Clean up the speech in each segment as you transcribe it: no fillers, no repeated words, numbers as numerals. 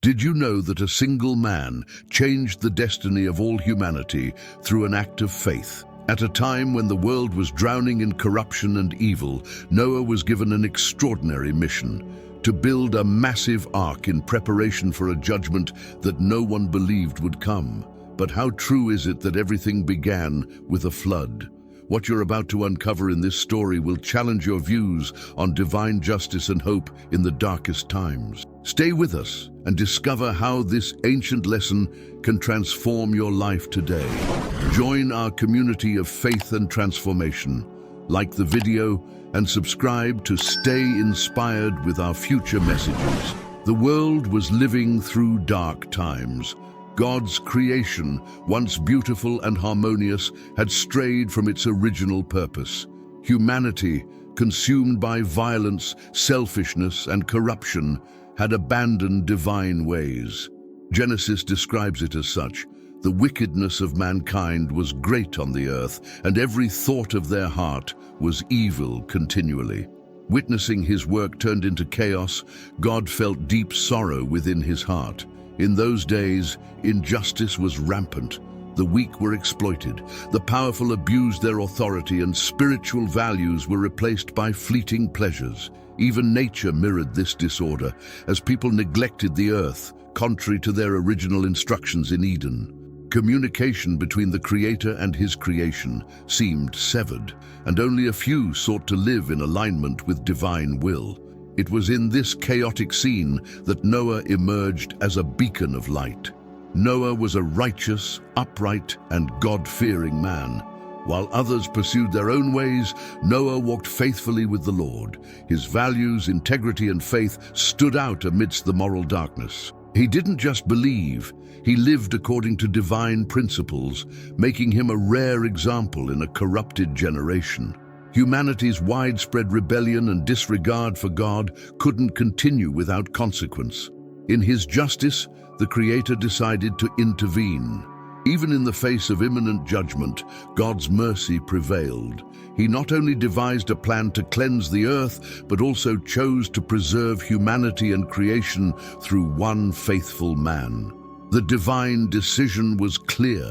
Did you know that a single man changed the destiny of all humanity through an act of faith? At a time when the world was drowning in corruption and evil, Noah was given an extraordinary mission: to build a massive ark in preparation for a judgment that no one believed would come. But how true is it that everything began with a flood? What you're about to uncover in this story will challenge your views on divine justice and hope in the darkest times. Stay with us and discover how this ancient lesson can transform your life today. Join our community of faith and transformation. Like the video and subscribe to stay inspired with our future messages. The world was living through dark times. God's creation, once beautiful and harmonious, had strayed from its original purpose. Humanity, consumed by violence, selfishness, and corruption, had abandoned divine ways. Genesis describes it as such: "The wickedness of mankind was great on the earth, and every thought of their heart was evil continually." Witnessing his work turned into chaos, God felt deep sorrow within his heart. In those days, injustice was rampant. The weak were exploited, the powerful abused their authority, and spiritual values were replaced by fleeting pleasures. Even nature mirrored this disorder, as people neglected the earth, contrary to their original instructions in Eden. Communication between the Creator and his creation seemed severed, and only a few sought to live in alignment with divine will. It was in this chaotic scene that Noah emerged as a beacon of light. Noah was a righteous, upright, and God-fearing man. While others pursued their own ways, Noah walked faithfully with the Lord. His values, integrity, and faith stood out amidst the moral darkness. He didn't just believe, he lived according to divine principles, making him a rare example in a corrupted generation. Humanity's widespread rebellion and disregard for God couldn't continue without consequence. In his justice, the Creator decided to intervene. Even in the face of imminent judgment, God's mercy prevailed. He not only devised a plan to cleanse the earth, but also chose to preserve humanity and creation through one faithful man. The divine decision was clear: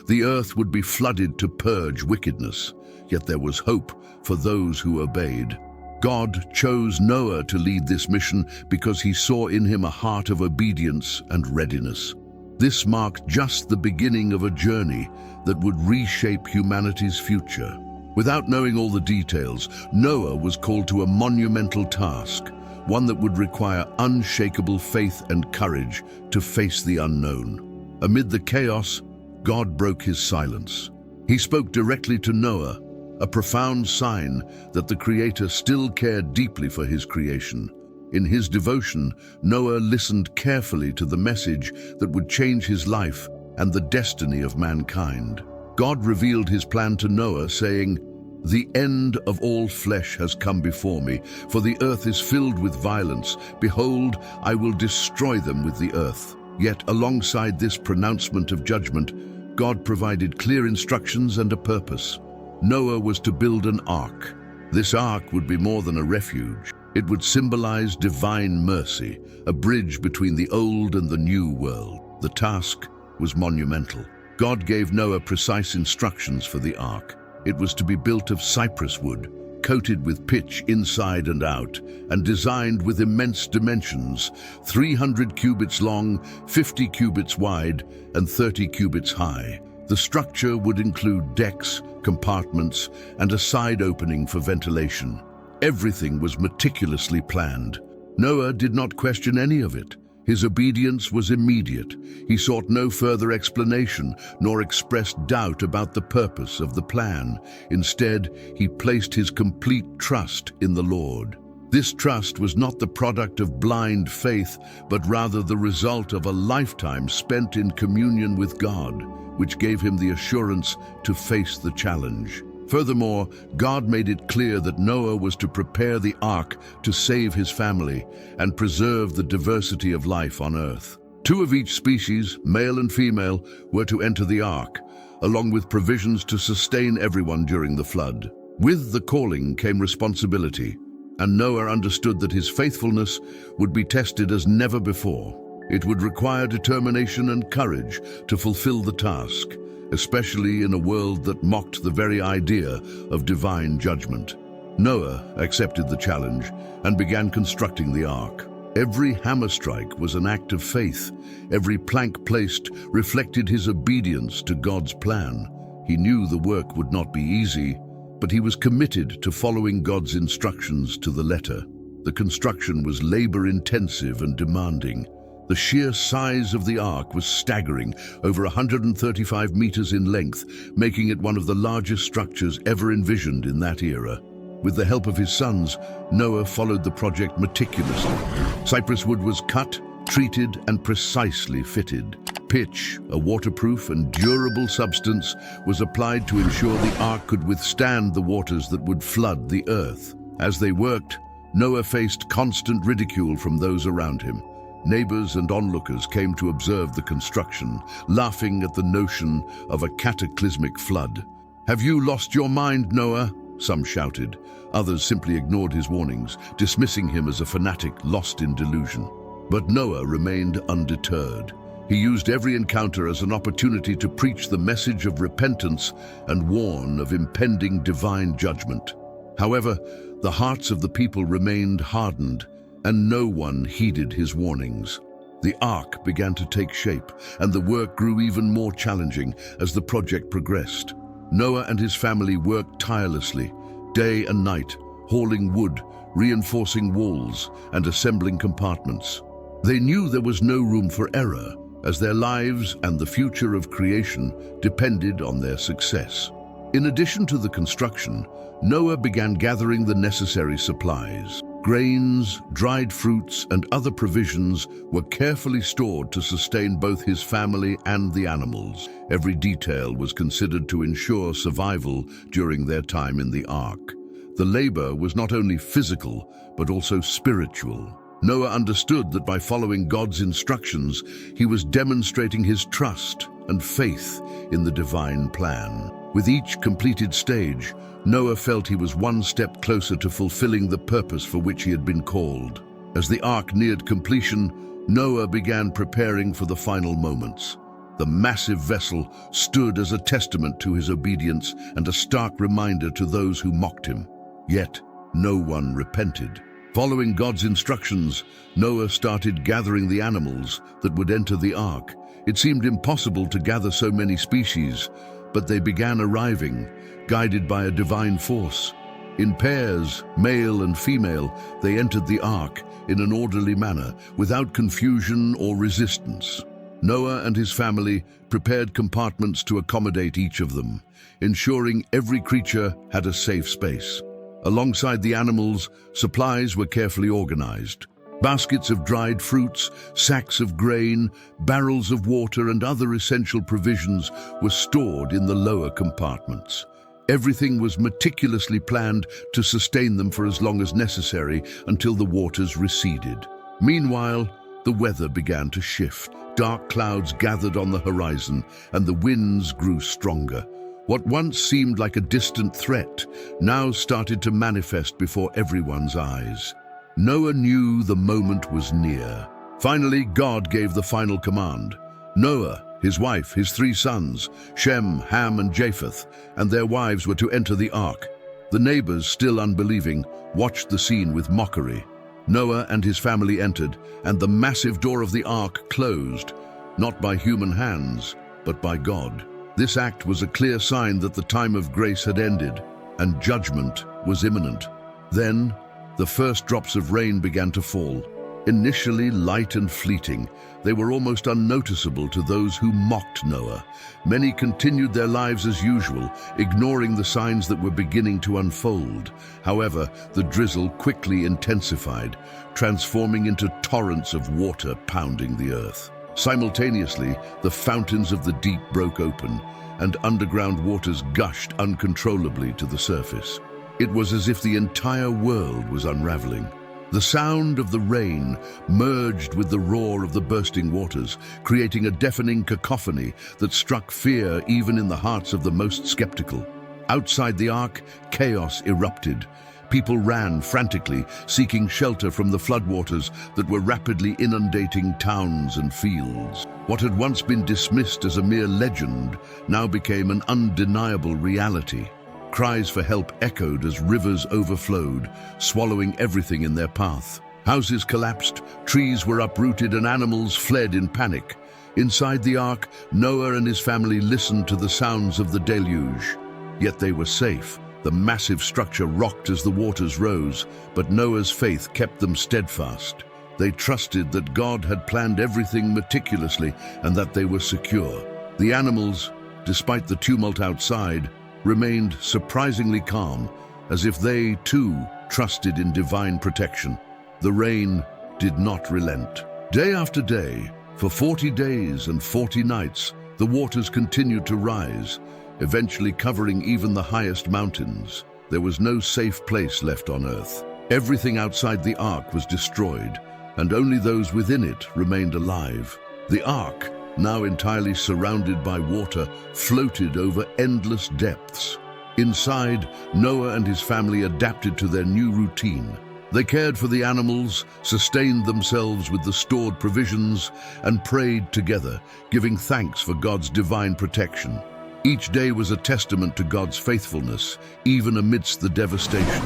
the earth would be flooded to purge wickedness. Yet there was hope for those who obeyed. God chose Noah to lead this mission because he saw in him a heart of obedience and readiness. This marked just the beginning of a journey that would reshape humanity's future. Without knowing all the details, Noah was called to a monumental task, one that would require unshakable faith and courage to face the unknown. Amid the chaos, God broke his silence. He spoke directly to Noah, a profound sign that the Creator still cared deeply for his creation. In his devotion, Noah listened carefully to the message that would change his life and the destiny of mankind. God revealed his plan to Noah, saying, "The end of all flesh has come before me, for the earth is filled with violence. Behold, I will destroy them with the earth." Yet, alongside this pronouncement of judgment, God provided clear instructions and a purpose. Noah was to build an ark. This ark would be more than a refuge. It would symbolize divine mercy, a bridge between the old and the new world. The task was monumental. God gave Noah precise instructions for the ark. It was to be built of cypress wood, coated with pitch inside and out, and designed with immense dimensions: 300 cubits long, 50 cubits wide, and 30 cubits high. The structure would include decks, compartments, and a side opening for ventilation. Everything was meticulously planned. Noah did not question any of it. His obedience was immediate. He sought no further explanation, nor expressed doubt about the purpose of the plan. Instead, he placed his complete trust in the Lord. This trust was not the product of blind faith, but rather the result of a lifetime spent in communion with God, which gave him the assurance to face the challenge. Furthermore, God made it clear that Noah was to prepare the ark to save his family and preserve the diversity of life on earth. 2 of each species, male and female, were to enter the ark, along with provisions to sustain everyone during the flood. With the calling came responsibility, and Noah understood that his faithfulness would be tested as never before. It would require determination and courage to fulfill the task, especially in a world that mocked the very idea of divine judgment. Noah accepted the challenge and began constructing the ark. Every hammer strike was an act of faith. Every plank placed reflected his obedience to God's plan. He knew the work would not be easy, but he was committed to following God's instructions to the letter. The construction was labor-intensive and demanding. The sheer size of the ark was staggering, over 135 meters in length, making it one of the largest structures ever envisioned in that era. With the help of his sons, Noah followed the project meticulously. Cypress wood was cut, treated, and precisely fitted. Pitch, a waterproof and durable substance, was applied to ensure the ark could withstand the waters that would flood the earth. As they worked, Noah faced constant ridicule from those around him. Neighbors and onlookers came to observe the construction, laughing at the notion of a cataclysmic flood. "Have you lost your mind, Noah?" some shouted. Others simply ignored his warnings, dismissing him as a fanatic lost in delusion. But Noah remained undeterred. He used every encounter as an opportunity to preach the message of repentance and warn of impending divine judgment. However, the hearts of the people remained hardened, and no one heeded his warnings. The ark began to take shape, and the work grew even more challenging as the project progressed. Noah and his family worked tirelessly, day and night, hauling wood, reinforcing walls, and assembling compartments. They knew there was no room for error, as their lives and the future of creation depended on their success. In addition to the construction, Noah began gathering the necessary supplies. Grains, dried fruits, and other provisions were carefully stored to sustain both his family and the animals. Every detail was considered to ensure survival during their time in the ark. The labor was not only physical, but also spiritual. Noah understood that by following God's instructions, he was demonstrating his trust and faith in the divine plan. With each completed stage, Noah felt he was one step closer to fulfilling the purpose for which he had been called. As the ark neared completion, Noah began preparing for the final moments. The massive vessel stood as a testament to his obedience and a stark reminder to those who mocked him. Yet, no one repented. Following God's instructions, Noah started gathering the animals that would enter the ark. It seemed impossible to gather so many species, but they began arriving, guided by a divine force. In pairs, male and female, they entered the ark in an orderly manner, without confusion or resistance. Noah and his family prepared compartments to accommodate each of them, ensuring every creature had a safe space. Alongside the animals, supplies were carefully organized. Baskets of dried fruits, sacks of grain, barrels of water, and other essential provisions were stored in the lower compartments. Everything was meticulously planned to sustain them for as long as necessary until the waters receded. Meanwhile, the weather began to shift. Dark clouds gathered on the horizon, and the winds grew stronger. What once seemed like a distant threat now started to manifest before everyone's eyes. Noah knew the moment was near. Finally, God gave the final command. Noah, his wife, his 3 sons, Shem, Ham, and Japheth, and their wives were to enter the ark. The neighbors, still unbelieving, watched the scene with mockery. Noah and his family entered, and the massive door of the ark closed, not by human hands, but by God. This act was a clear sign that the time of grace had ended, and judgment was imminent. Then, the first drops of rain began to fall. Initially light and fleeting, they were almost unnoticeable to those who mocked Noah. Many continued their lives as usual, ignoring the signs that were beginning to unfold. However, the drizzle quickly intensified, transforming into torrents of water pounding the earth. Simultaneously, the fountains of the deep broke open, and underground waters gushed uncontrollably to the surface. It was as if the entire world was unraveling. The sound of the rain merged with the roar of the bursting waters, creating a deafening cacophony that struck fear even in the hearts of the most skeptical. Outside the ark, chaos erupted. People ran frantically, seeking shelter from the floodwaters that were rapidly inundating towns and fields. What had once been dismissed as a mere legend now became an undeniable reality. Cries for help echoed as rivers overflowed, swallowing everything in their path. Houses collapsed, trees were uprooted, and animals fled in panic. Inside the ark, Noah and his family listened to the sounds of the deluge. Yet they were safe. The massive structure rocked as the waters rose, but Noah's faith kept them steadfast. They trusted that God had planned everything meticulously and that they were secure. The animals, despite the tumult outside, remained surprisingly calm, as if they, too, trusted in divine protection. The rain did not relent. Day after day, for 40 days and 40 nights, the waters continued to rise, eventually covering even the highest mountains. There was no safe place left on earth. Everything outside the ark was destroyed, and only those within it remained alive. The ark, now entirely surrounded by water, floated over endless depths. Inside, Noah and his family adapted to their new routine. They cared for the animals, sustained themselves with the stored provisions, and prayed together, giving thanks for God's divine protection. Each day was a testament to God's faithfulness, even amidst the devastation.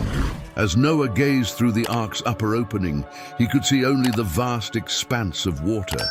As Noah gazed through the ark's upper opening, he could see only the vast expanse of water.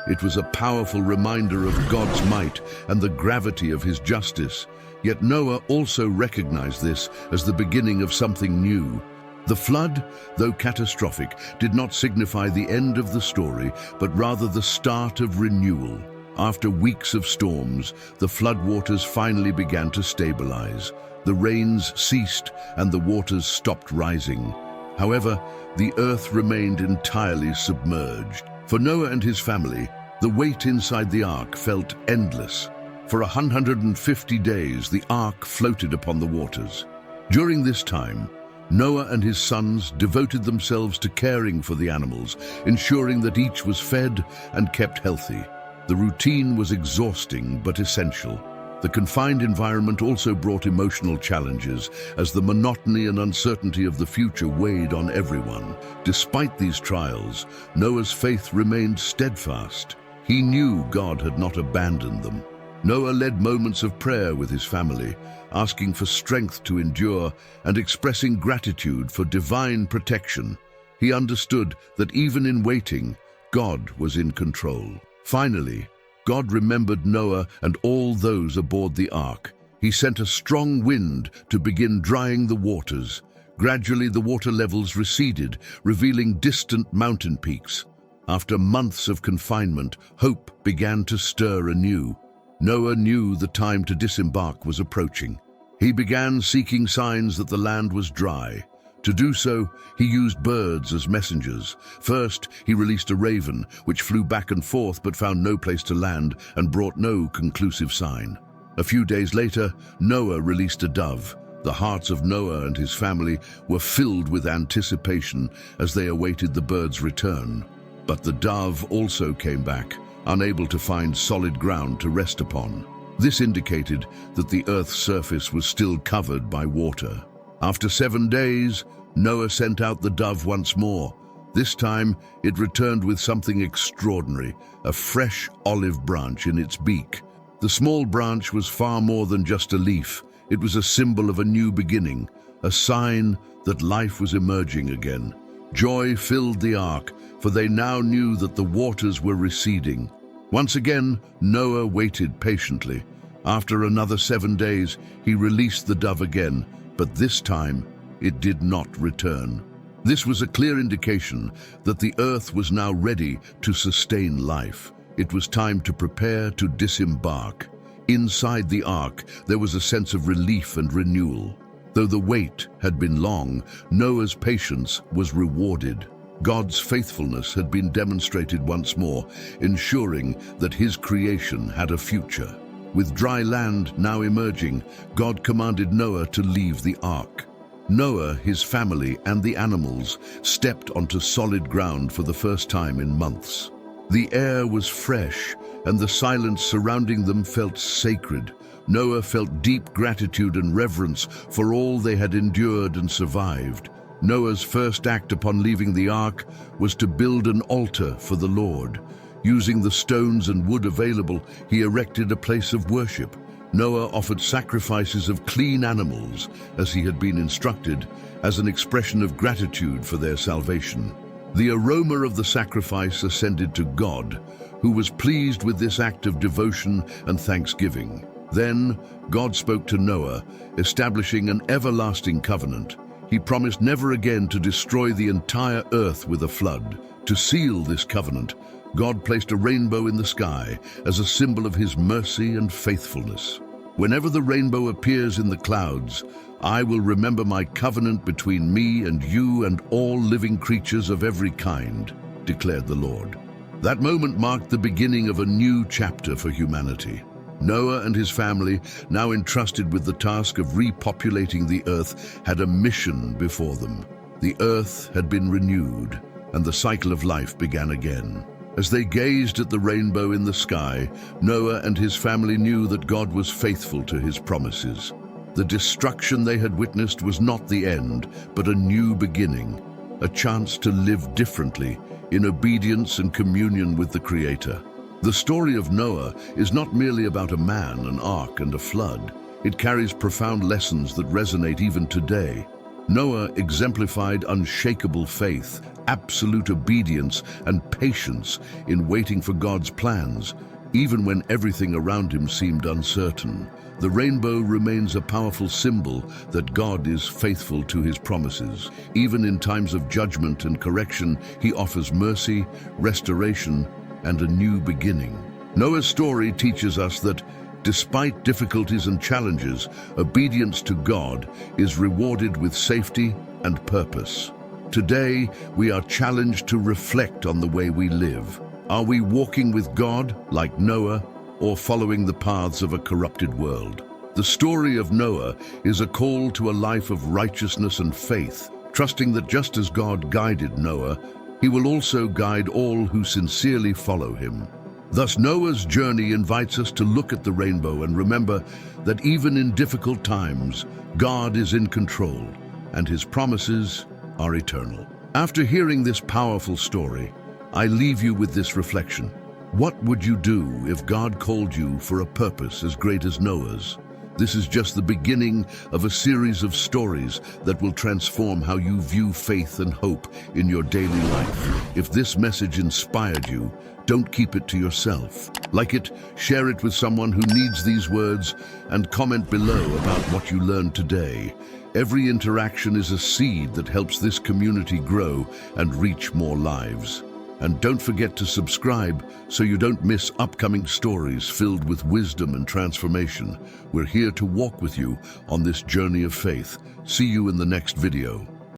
It was a powerful reminder of God's might and the gravity of his justice. Yet Noah also recognized this as the beginning of something new. The flood, though catastrophic, did not signify the end of the story, but rather the start of renewal. After weeks of storms, the floodwaters finally began to stabilize. The rains ceased and the waters stopped rising. However, the earth remained entirely submerged. For Noah and his family, the weight inside the ark felt endless. For 150 days, the ark floated upon the waters. During this time, Noah and his sons devoted themselves to caring for the animals, ensuring that each was fed and kept healthy. The routine was exhausting but essential. The confined environment also brought emotional challenges, as the monotony and uncertainty of the future weighed on everyone. Despite these trials, Noah's faith remained steadfast. He knew God had not abandoned them. Noah led moments of prayer with his family, asking for strength to endure and expressing gratitude for divine protection. He understood that even in waiting, God was in control. Finally, God remembered Noah and all those aboard the ark. He sent a strong wind to begin drying the waters. Gradually, the water levels receded, revealing distant mountain peaks. After months of confinement, hope began to stir anew. Noah knew the time to disembark was approaching. He began seeking signs that the land was dry. To do so, he used birds as messengers. First, he released a raven, which flew back and forth but found no place to land and brought no conclusive sign. A few days later, Noah released a dove. The hearts of Noah and his family were filled with anticipation as they awaited the bird's return. But the dove also came back, unable to find solid ground to rest upon. This indicated that the Earth's surface was still covered by water. After 7 days, Noah sent out the dove once more. This time, it returned with something extraordinary, a fresh olive branch in its beak. The small branch was far more than just a leaf. It was a symbol of a new beginning, a sign that life was emerging again. Joy filled the ark, for they now knew that the waters were receding. Once again, Noah waited patiently. After another 7 days, he released the dove again, but this time it did not return. This was a clear indication that the earth was now ready to sustain life. It was time to prepare to disembark. Inside the ark, there was a sense of relief and renewal. Though the wait had been long, Noah's patience was rewarded. God's faithfulness had been demonstrated once more, ensuring that his creation had a future. With dry land now emerging, God commanded Noah to leave the ark. Noah, his family, and the animals stepped onto solid ground for the first time in months. The air was fresh, and the silence surrounding them felt sacred. Noah felt deep gratitude and reverence for all they had endured and survived. Noah's first act upon leaving the ark was to build an altar for the Lord. Using the stones and wood available, he erected a place of worship. Noah offered sacrifices of clean animals, as he had been instructed, as an expression of gratitude for their salvation. The aroma of the sacrifice ascended to God, who was pleased with this act of devotion and thanksgiving. Then God spoke to Noah, establishing an everlasting covenant. He promised never again to destroy the entire earth with a flood. To seal this covenant, God placed a rainbow in the sky as a symbol of his mercy and faithfulness. Whenever the rainbow appears in the clouds, I will remember my covenant between me and you and all living creatures of every kind, declared the Lord. That moment marked the beginning of a new chapter for humanity. Noah and his family, now entrusted with the task of repopulating the earth, had a mission before them. The earth had been renewed, and the cycle of life began again. As they gazed at the rainbow in the sky, Noah and his family knew that God was faithful to his promises. The destruction they had witnessed was not the end, but a new beginning, a chance to live differently, in obedience and communion with the Creator. The story of Noah is not merely about a man, an ark, and a flood. It carries profound lessons that resonate even today. Noah exemplified unshakable faith, absolute obedience, and patience in waiting for God's plans, even when everything around him seemed uncertain. The rainbow remains a powerful symbol that God is faithful to his promises. Even in times of judgment and correction, he offers mercy, restoration, and a new beginning. Noah's story teaches us that, despite difficulties and challenges, obedience to God is rewarded with safety and purpose. Today, we are challenged to reflect on the way we live. Are we walking with God, like Noah, or following the paths of a corrupted world? The story of Noah is a call to a life of righteousness and faith, trusting that just as God guided Noah, he will also guide all who sincerely follow him. Thus, Noah's journey invites us to look at the rainbow and remember that even in difficult times, God is in control, and his promises are eternal. After hearing this powerful story, I leave you with this reflection. What would you do if God called you for a purpose as great as Noah's? This is just the beginning of a series of stories that will transform how you view faith and hope in your daily life. If this message inspired you, don't keep it to yourself. Like it, share it with someone who needs these words, and comment below about what you learned today. Every interaction is a seed that helps this community grow and reach more lives. And don't forget to subscribe so you don't miss upcoming stories filled with wisdom and transformation. We're here to walk with you on this journey of faith. See you in the next video.